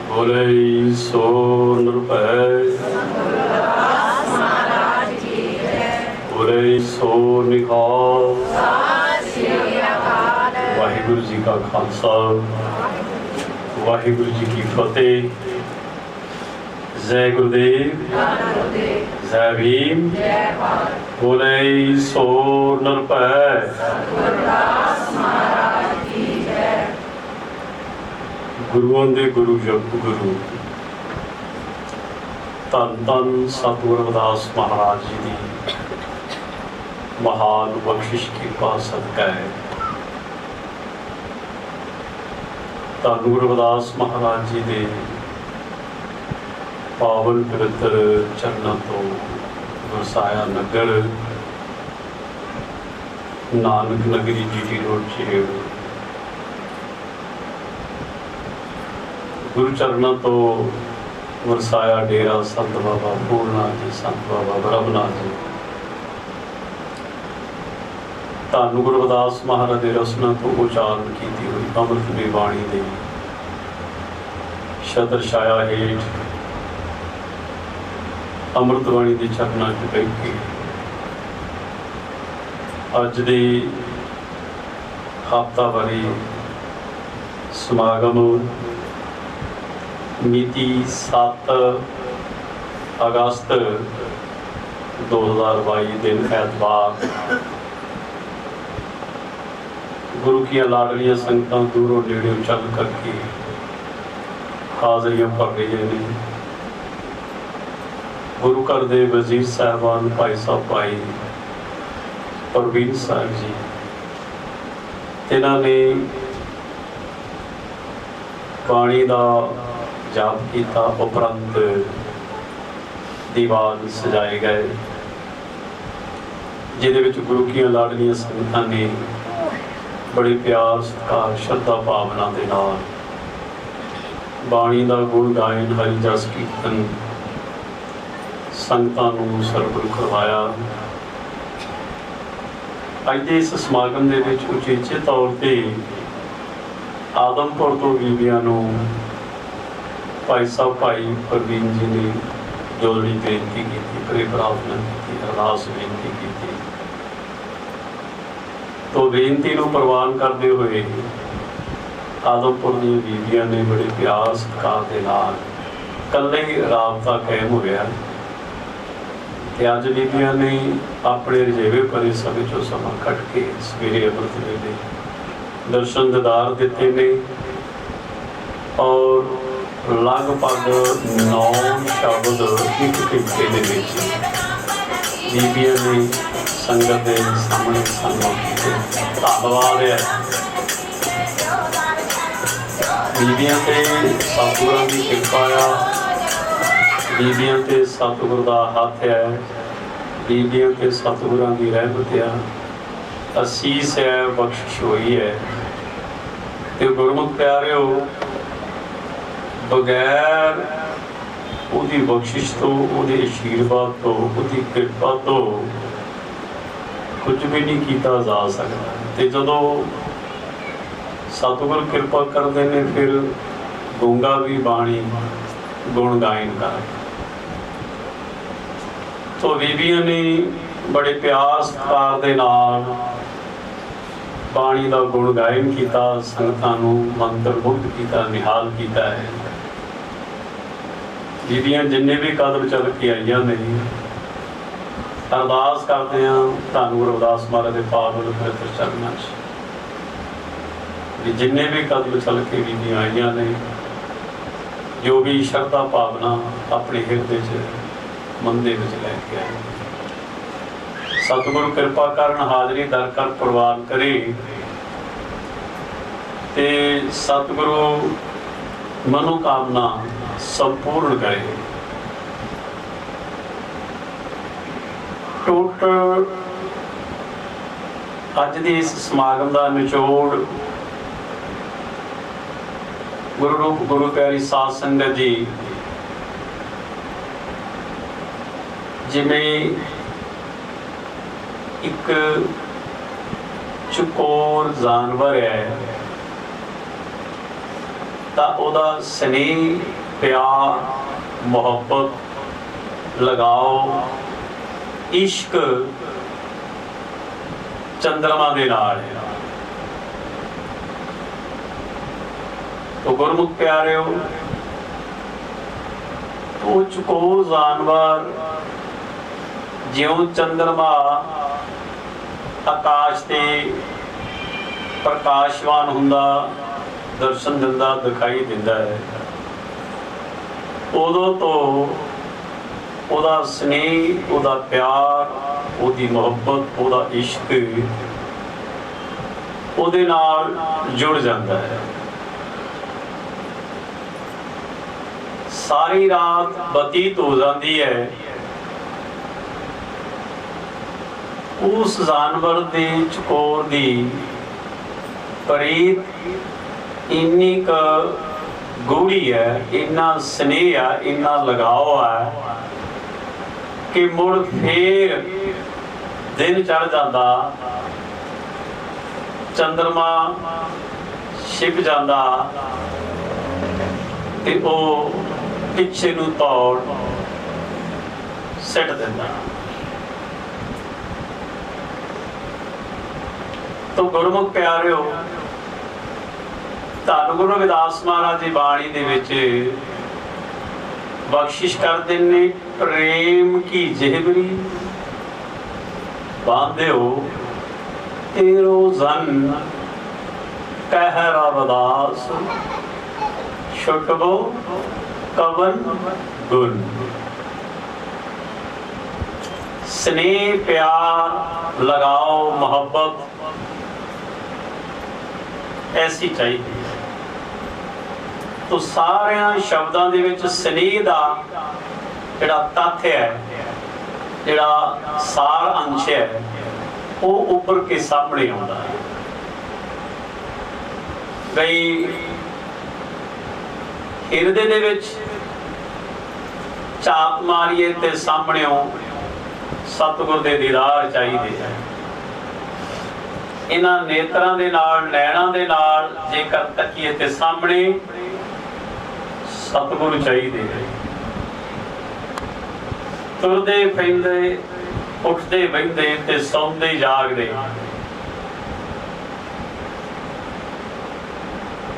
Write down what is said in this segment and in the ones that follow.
बोले सो निरभय, बोले सो निहाल। वाहिगुरु जी का खालसा, वाहिगुरु जी की फतेह। जय गुरुदेव, जय भीम, बोले सो निरभय। गुरुओं दे गुरु जग गुरु धन धन सतगुरु रविदास महाराज जी की महान बख्शिश कृपा सदका है। धन गुरु रविदास महाराज जी के पावन पवित्र चरणों तो वसाया नगर नानक नगरी GT रोड छेड़ गुरु चरणों तो वरसाया डेरा संत बाबा पूर्णनाथ जी, संत बाबा ब्रह्मनाथ जी। धन गुरु रविदास महाराज के रसना तो उचारण की हुई अमृत की बाणी दे छत्र छाया हेठ अमृत बाणी के चरणों च बैठ के अज दे हफ्तावारी समागम मिति 7 अगस्त 2022 दिन ऐतवार। गुरु की लाडलियां संगतां दूरों नेड़े चल करके हाजरियां भर रही ने। गुरु घर दे वजीर साहबान भाई साहब भाई परवीन साहब जी इन्हों ने पानी का जाप किया, उपरंत दीवान सजाए गए जिहदे गुरु की लाडलियां संगतां ने बड़े प्यार सत्कार श्रद्धा भावना के नाल बाणी का गुण गायन हरि जस कीर्तन संगतां नूं सरबल करवाया। अज के इस समागम के उचेचे तौर पर आदमपुर तो बीबियां नूं भाई साहब भाई परवीन जी ने जोड़ी बेनती की, प्रे प्रार्थना की, अरदास बेनती की। तो बेनती को प्रवान करते हुए आदमपुर दी बीबियां ने बड़े प्यार सत्कार के नाल कल्ले ही राबता कायम हो गया। अज बीबियां ने अपने रजेवे भरे समय चो समा कट के सवेरे अमृत वेले दर्शन दीदार दिते ने और लगभग 9 शब्द एक घंटे बीबियां ने संगत के सामने सन्मान किए। धन्यवाद है बीबियां ते सतगुरां की कृपा आ, बीबियां ते सतगुर का हाथ है, बीबियां ते सतगुरां की रहमत आ, असीस है, बख्शिश हुई है। तो गुरमुख प्यारे हो बगैर उहदी बख्शिश तो, उहदे आशीर्वाद तो, उहदी कृपा तो कुछ भी नहीं किया जा सकता। तो जदों सतगुर कृपा करते हैं फिर गूंगा भी बाणी गुण गायन कर। तो बीबियां ने बड़े प्यार सत्कार के नाल बाणी का गुण गायन किया, संगतां नूं मंत्र मुग्ध किया, निहाल किया है। बीबियां जिन्ने भी कदम चल के आईयां ने अरदास करते हैं धन गुरु रविदास महाराज के पावन पवित्र चरणों कि जिन्ने भी कदम चल के बीबियां आईयां ने जो भी श्रद्धा भावना अपने हिरदे च मन दे विच लैके आए, सतगुरु कृपा करन हाजरी दर कर प्रवान करे ते सतगुरु मनोकामना संपूर्ण करे। टोटल अज के इस समागम का निचोड़ गुरु रूप गुरु प्यारी साध संगत जी जिमें एक चकोर जानवर है ਤਾਂ ਉਹਦਾ ਸਨੇਹ, ਪਿਆਰ, ਮੁਹੱਬਤ, ਲਗਾਓ, ਇਸ਼ਕ ਚੰਦਰਮਾ ਦੇ ਨਾਲ ਹੈ। तो गुरमुख प्यारे हो, तो चुको जानवर ज्यों चंद्रमा आकाश ते प्रकाशवान हुंदा दर्शन दिंदा दिखाई दिंदा है, उदों तो ਉਹਦਾ स्नेह, ਉਹਦਾ प्यार, ਉਹਦੀ ਮੁਹੱਬਤ, ਉਹਦਾ इश्क ਉਹਦੇ ਨਾਲ जुड़ जाता है। सारी रात बतीत हो जाती है उस जानवर दी चकोर दी प्रीत इन्नी क गूढ़ी है, इन्ना स्नेह है, इन्ना लगाव है कि मुड़ फिर दिन चढ़ जाता, चंद्रमा छिप जाता ते ओ पिछे नूं तौड़ सिट दिंदा। तो गुरमुख प्यारे हो, धन गुरु रविदास महाराज की बाणी दे विच बख्शिश करते ने, प्रेम की जेहबरी बांधे हो तेरो जन कह रविदास छुटबो कवन गुण। स्नेह, प्यार, लगाओ, मोहब्बत ऐसी चाहिए। तो सारे शब्दों के विच स्नेह का जिहड़ा तथ्य है, जिहड़ा सार अंश है, वो उभर के सामने आता है। कई हिरदे दे विच चाप मारीए ते सामने सतगुर दे दीदार चाहिए है। इन्हां नेत्रां दे नाल, नैणां दे नाल जेकर तकीए ते सामने सतगुरु चाहिए है। तुरदे पैंदे, उठदे बहिंदे ते सौंदे जागदे,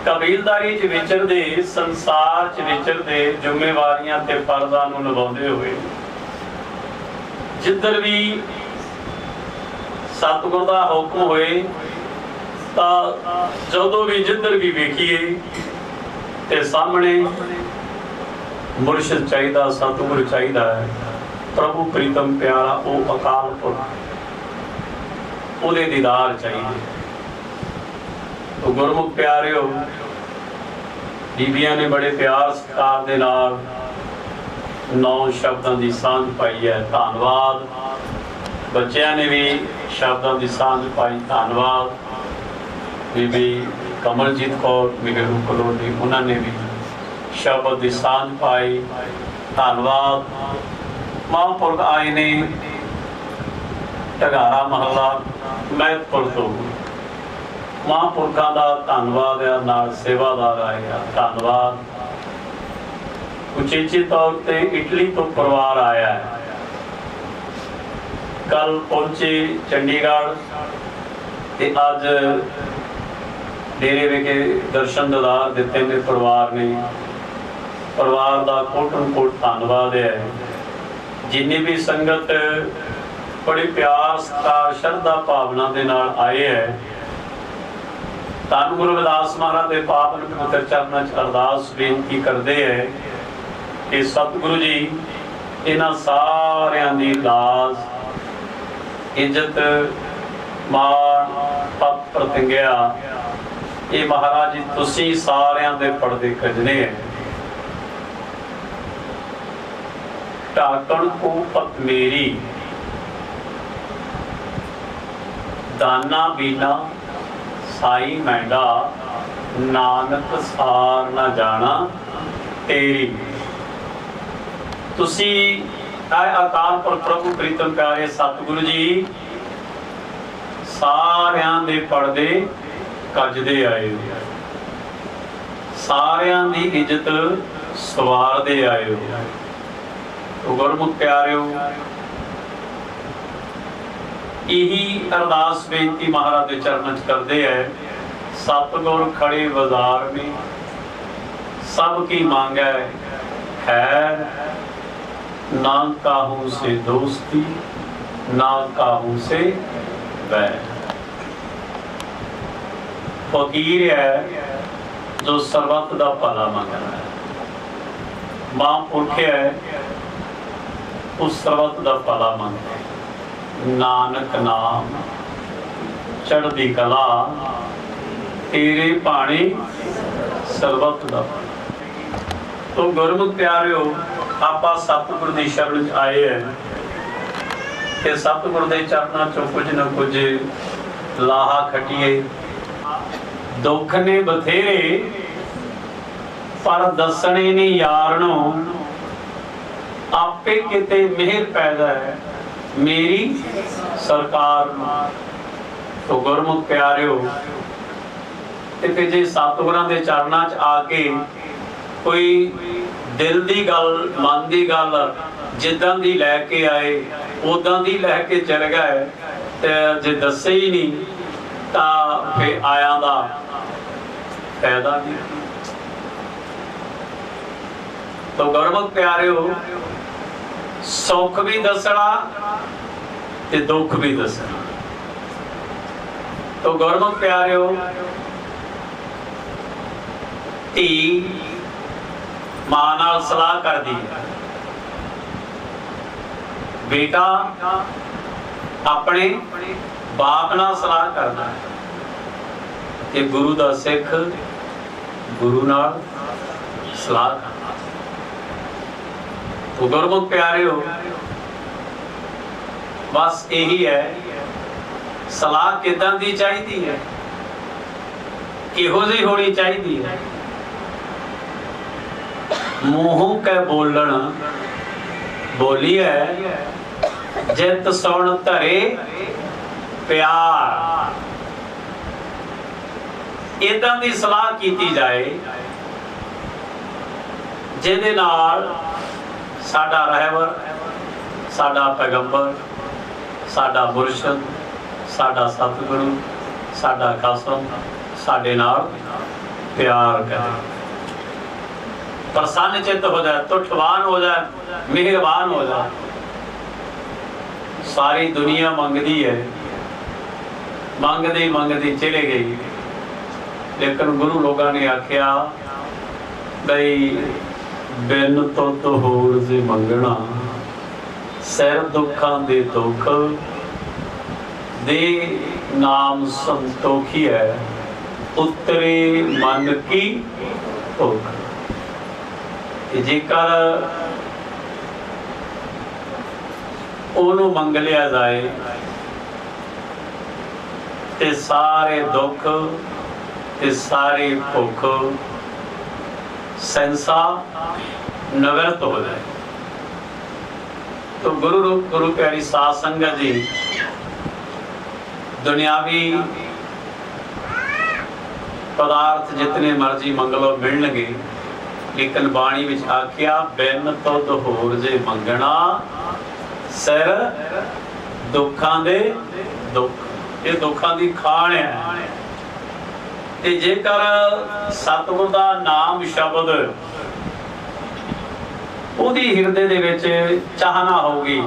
कबीलदारी च विचरदे, संसार च विचरदे, जिम्मेवारियां ते फर्ज़ां नूं निभाउंदे होए जिधर भी सतगुर दा हुक्म होए तां जदों भी जिधर भी वेखीए ते सामने मुर्शिद चाहिदा, सतगुर चाहिदा है, प्रभु प्रीतम प्यारा वो अकाल पुरख, उहदे दीदार चाहिए। तो गुरमुख प्यारे हो, बीबियां ने बड़े प्यार सत्कार दे नाल 9 शब्दों की सांझ पाई है, धन्नवाद। बच्चों ने भी शब्दों की सांझ पाई, धन्नवाद। बीबी कमलजीत कौर मिगरू कलोनी, उन्होंने भी शब्द की सांझ पाई, धन्नवाद। महापुरख आए ने ढगारा महला महतपुर तो, महापुरखों का धन्नवाद है, नाल सेवादार आए हैं, धन्नवाद। उचेचे तौर पे इटली तो परिवार आया है, कल पहुंचे चंडीगढ़ ते अज डेरे विखे दर्शन दीदार दिते ने परिवार ने। परिवार का कोटन कोट धन्नवाद है। जिन्नी भी संगत बड़े प्यार सत्कार श्रद्धा भावना के नाल आए है, धन गुरु रविदास महाराज के पावन पवित्र चरणों च अरदास बेनती करते हैं कि सतगुरु जी इन्हां सारियां दी लाज, इज्जत, मान, पत प्रतिज्ञा ये महाराज जी तुसी सारियां दे पड़दे कजने हैं। टाकण को पत मेरी दाना बीना साई मैंडा, नानक सार न जाना तेरी। तुसी अकाल पुरख प्रभु प्रीतम प्यारे सतगुरु जी सारियां दे पड़दे कजदे आए, ਸਾਰਿਆਂ ਦੀ ਇੱਜ਼ਤ ਸਵਾਰਦੇ ਆਇਓ। ਤੋ ਗੁਰਮੁਖ ਪਿਆਰਿਓ, यही अरदास बेनती महाराज के चरणों च करते हैं। सतगुर खड़े बाजार में, सबकी मांगे खैर, ना काहू से दोस्ती ना काहू से बैर। फकीर है जो सर्वत का भला मंगता है, महापुरख है उस सर्वत का भला मंगता है। नानक नाम चढ़दी कला, तेरे पानी सर्वत दा। तो गुरमुख प्यारिओ, आपां सतगुर दी शरण च आए हैं कि सतगुर दे चरणों चों कुछ न कुछ लाहा खटिए। दुख ने बथेरे पर दसने ने यारनो, आपे किते मेहर पैदा है मेरी सरकार। तो गुरमुख प्यारिओ, ते जे सतगुरां दे चरणां च आके कोई दिल दी गल मन दी गल जिद्दां दी लैके आए उदां दी लैके चल गए, ते जे दसे ही नहीं तां फिर आया दा फायदा नहीं। तो गुरमुख प्यारिओ, सुख भी दसना ते दुख भी दसना। तो गुरमुख प्यारिओ, धी मां नाल सलाह करदी है, बेटा अपने बाप नाल सलाह करदा है, ते गुरु दा सिख गुरु नाल सलाह करदा। तो गुरमुख प्यारिओ, बस यही है, सलाह किदां दी चाहिदी है, किहो जी होनी चाहिदी है। मूहों कै बोलण बोली है, जित सुन धरे प्यार। इदां दी सलाह कीती जाए जिहदे नाल साडा रहबर, साडा पैगंबर, साडा मुर्शद, साडा सतगुरु, साडा कसम साडे नाल प्यार करे, प्रसन्न चित्त हो जाए, तुठवान हो जाए, मेहरबान हो जाए। सारी दुनिया मंगदी है, मंगदी मंगदी चले गई, लेकिन गुरु लोगों ने आख्या बई बिन तो होर जे मंगना, सिर दुखां दे दुख दे नाम संतोखी है, उतरे मन की भुख। जेकर ओनू मंग लिया जाए ते सारे दुख ते सारी भुख संसा निवृत्त हो जाए। तो गुरु प्यारी साध संगत जी, दुनियावी पदार्थ जितने मर्जी मंगलो मिलणगे, लेकिन बाणी विच आख्या बिन तुद होर जे मंगना, सिर दुखां दे दुख। ये दुखां दी खाण है। ते जेकर सतगुर दा नाम शब्द ओदी हिरदे दे विच चाहना होगी,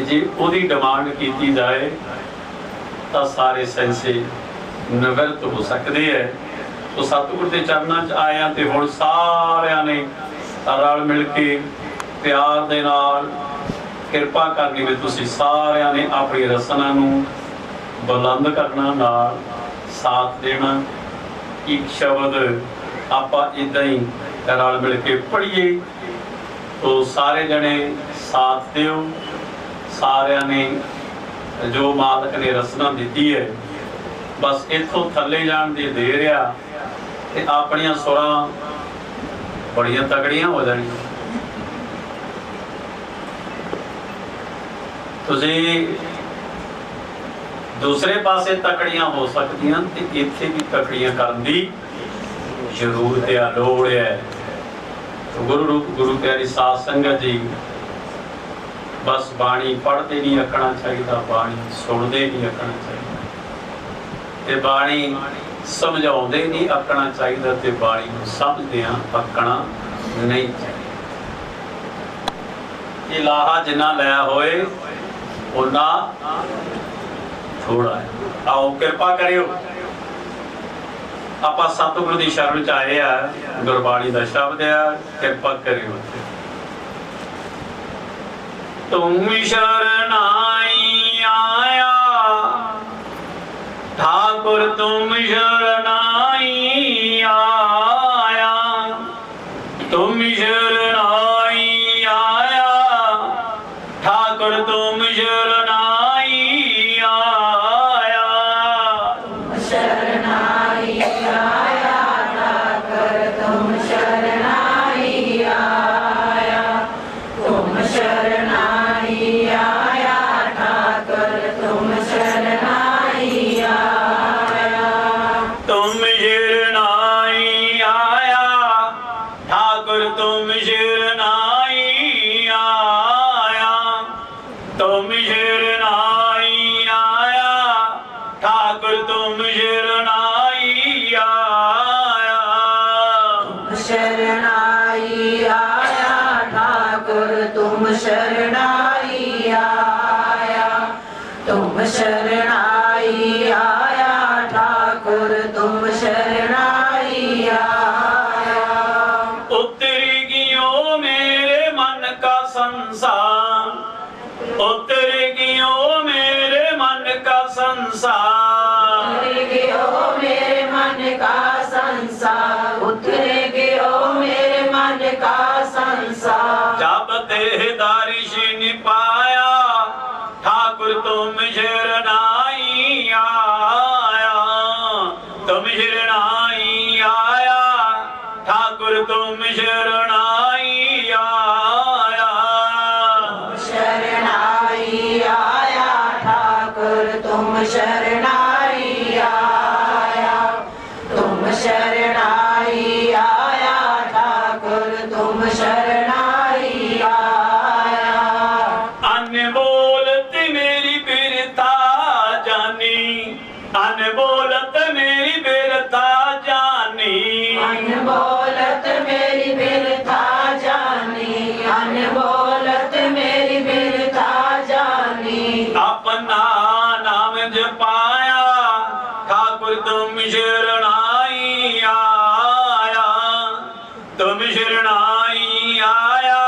जे ओदी डिमांड कीती जाए तां सारे सेंसे निवृत्त हो सकते हैं। तो सतगुर के चरणों च आया ते हुण सारियां ने रल मिल के प्यार दे नाल किरपा करनी भी, तुसीं सारियां ने अपनी रसना नूं बुलंद करना, नाल साथ देना। एक शब्द आपां इदां ही रल मिल के पढ़िए, तो सारे जने साथ दिओ। सारियां ने जो मालक ने रसना दी है, बस इथों थले जाण दी देर आ, ते अपनियां सुरां बड़ियां तगड़ियां हो जाणियां। तुसीं दूसरे पासे तकड़ियां हो सकदियां ते इत्थे भी तकड़ियां करन दी जरूरत है, लोड़ है। तो गुरु रूप गुरु प्यारी साध संगत जी, बस बाणी पढ़ते नहीं अकना चाहिए, बाणी सुनते नहीं अकना चाहिए, ते बाणी समझाते नहीं अकना चाहिए, ते बाणी को समझदे अकना नहीं चाहिए। ये लाहा जिन्ना लिया होए उन्ना थोड़ा है। आओ कृपा करियो, आप सतगुरु की शरण च आए आ, गुरबाणी का शब्द है, कृपा करियो। तुम शरणाई आया ठाकुर, तुम शरणाई आया, तुम शरणाई आया ठाकुर, तुम शरणाई आया, शरणाई आया ठाकुर, तुम शरणाई आया, तुम शरणाई आया ठाकुर, तुम शरणाई आया, तुम शरणाई आया ठाकुर, तुम शरणाई आया, तुम शरणाई आया ठाकुर, तुम शरणाई आया, शरणाई आया ठाकुर, तुम शरणाई आया, तुम शरणाई आया ठाकुर, तुम शरणाई आया, उतर गियो मेरे मन का संसार, उतर गियो मेरे मन का संसार, उतर गयो मेरे मन का संसार, उतर गयो मेरे मन का संसार, जब देह दर्शन पाया ठाकुर, तुम शरणाई आया, तुम शरणाई आया ठाकुर, तुम शरणाई आया, शरणाई आया ठाकुर, तुम शरणाई आया, तुम शरणाई आया ठाकुर, तुम शरणाई आया, अनबोलत मेरी बिरथा जानी, अनबोलत मेरी बिरथा जानी, अनबोलत मेरी बिरथा जानी, अनबोलत मेरी बिरथा जानी, अपना नाम जपाया ठाकुर, तुम शरणाई आया, तुम शरणाई आया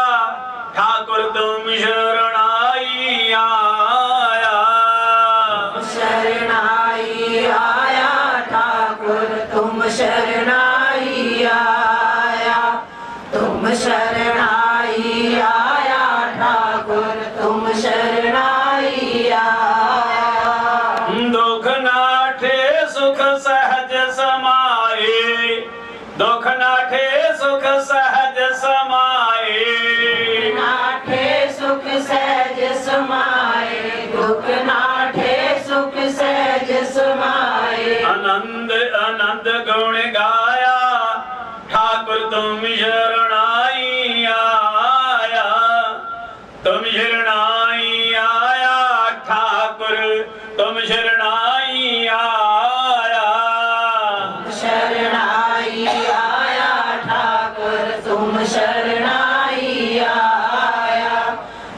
ठाकुर, तुम शरणाई आया, शरणाई आया ठाकुर, तुम शरणाई आया, तुम शरणाई आया ठाकुर, तुम शरणाई आया, दुख नाठे सुख सहज समाए, दुख नाठे सुख सहज समाए, नाठे सुख सहज समाए, दुख नाठे सुख सहज समाए, आनंद आनंद गुण गाया ठाकुर, तुम शरणाई आया, तुम शरणाई आया ठाकुर, तुम शरणाई आया, शरणाई आया ठाकुर, तुम शरणाई आया,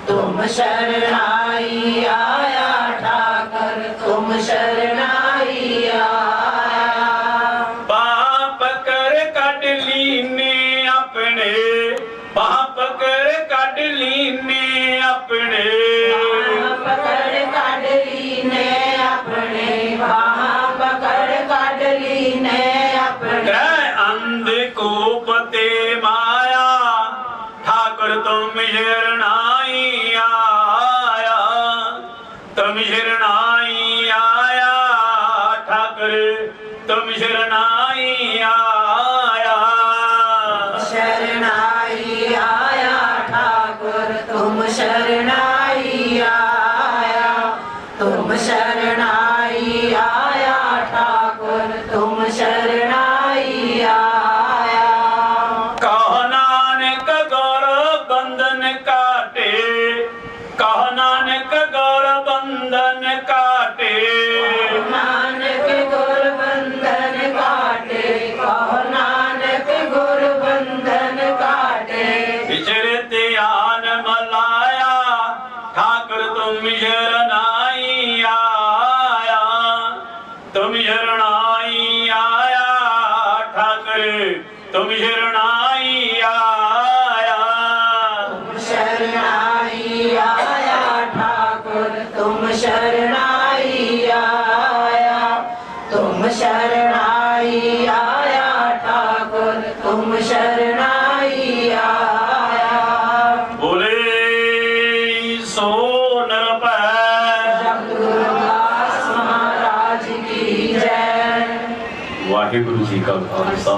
तुम शरणाई आया ठाकुर, तुम शरणाई आया, पाप कर कट लीने अपने, पाप कर कट लीने अपने, पकड़ काडली ने अपने, वहाँ पकड़ काडली ने अपने, ग्रह अंधकूप ते माया ठाकुर, तुम शरणाई आया, तुम शरणाई आया ठाकुर, तुम शरणाई आया, शरणाई आया ठाकुर, तुम शरणाई आया, तुम शरणाई आया ठाकुर, तुम शरणाई आया, शरणाई आया, शरणाई आया ठाकुर तुम शरणाई आया, तुम शरणाई आया ठाकुर तुम शरणाई आया। बोले सो निरभय जगदुर्दास महाराज की जय। वाहिगुरु जी का खालसा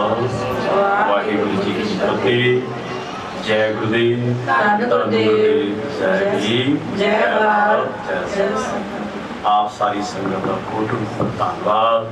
वाहिगुरु जी की फतेह। जय गुरुदेव धन गुरुदेव, जय भीम जय भारत, जय जय संत। आप सारी संगत का कोटि धन्यवाद।